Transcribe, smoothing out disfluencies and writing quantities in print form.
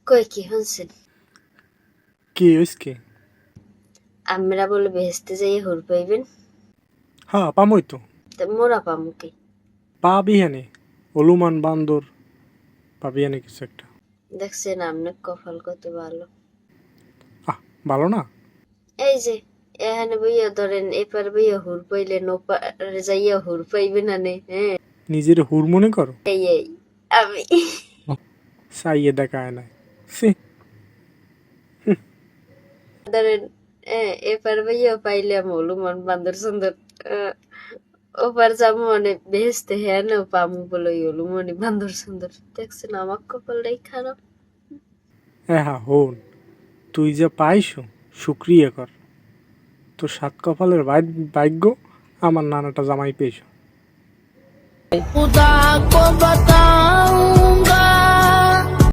কই কি শুনছেন? কি হইছে? আমরা বলে বেহেস্তে যাইয়ে হুর পাইবেন, হ্যাঁ, পামই তো। তা মোরা পামু কি? পাবি হেনে হলুমান বান্দর পাবি হেনে কিছু একটা। দেখছেন আপনার কপাল কত ভালো। আহ, ভালো না? এই যে এখানে বইয়া ধরেন এপার বইয়া হুর পাইলেন ওপারে যাইয়া হুর পাইবেন আনে। হ্যাঁ, নিজের হুর মনে করো? এই আমি চাইয়ে দেখায় নাই। সি, ধরেন এপার বইয়া পাইলাম হলুমান বান্দর সুন্দর, আহ, ওপার যাবো মানে বেহেস্তে হ্যাঁ না পামু বলে হলুমানি বান্দর সুন্দর। দেখছেন আমার কপালটাই খারাপ। হ্যাঁ হন, তুই যে পাইছো শুক্রিয়া কর। তোর সাত কপালের ভাগ্য আমার নানাটা জামাই পেয়েছ। खुदा को बताऊं